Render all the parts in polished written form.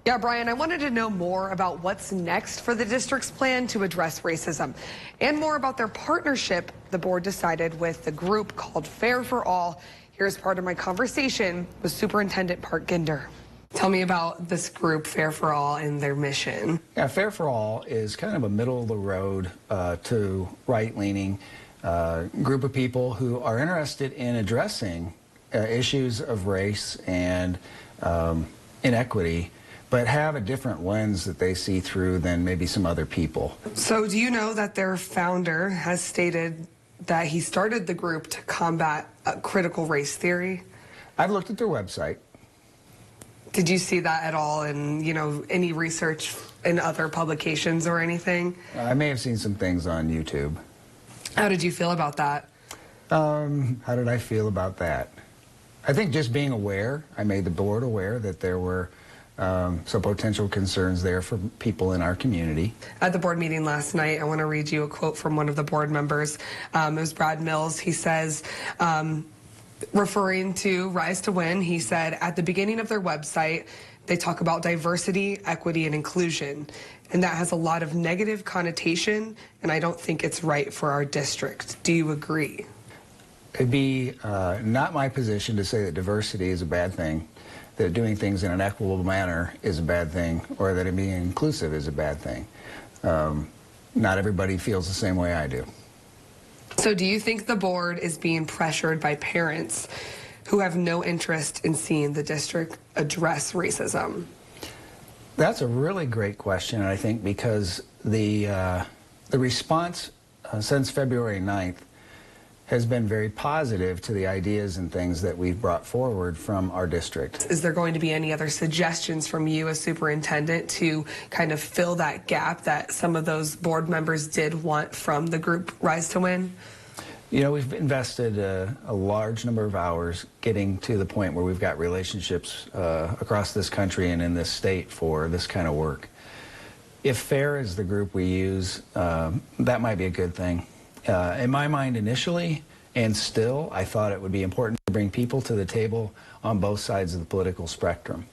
Yeah, Brian, I wanted to know more about what's next for the district's plan to address racism and more about their partnership the board decided with the group called Fair for All. Here's part of my conversation with Superintendent Park Ginder. Tell me about this group, Fair for All, and their mission. Yeah, Fair for All is kind of a middle-of-the-road to right-leaning group of people who are interested in addressing issues of race and inequity, but have a different lens that they see through than maybe some other people. So do you know that their founder has stated that he started the group to combat critical race theory? I've looked at their website. Did you see that at all in, any research in other publications or anything? I may have seen some things on YouTube. How did you feel about that? How did I feel about that? I think just being aware, I made the board aware that there were some potential concerns there for people in our community. At the board meeting last night, I want to read you a quote from one of the board members. It was Brad Mills. He says, referring to Rise to Win, he said, at the beginning of their website, they talk about diversity, equity, and inclusion. And that has a lot of negative connotation, and I don't think it's right for our district. Do you agree? It'd be not my position to say that diversity is a bad thing, that doing things in an equitable manner is a bad thing, or that it being inclusive is a bad thing. Not everybody feels the same way I do. So do you think the board is being pressured by parents who have no interest in seeing the district address racism? That's a really great question, I think, because the response since February 9th has been very positive to the ideas and things that we've brought forward from our district. Is there going to be any other suggestions from you as superintendent to kind of fill that gap that some of those board members did want from the group Rise to Win? We've invested a large number of hours getting to the point where we've got relationships across this country and in this state for this kind of work. If FAIR is the group we use, that might be a good thing. In my mind initially, and still, I thought it would be important to bring people to the table on both sides of the political spectrum.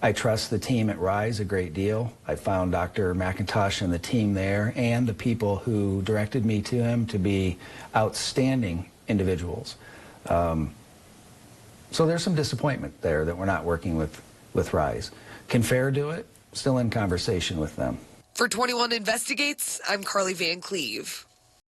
I trust the team at RISE a great deal. I found Dr. McIntosh and the team there and the people who directed me to him to be outstanding individuals. So there's some disappointment there that we're not working with RISE. Can FAIR do it? Still in conversation with them. For 21 Investigates, I'm Carly Van Cleve.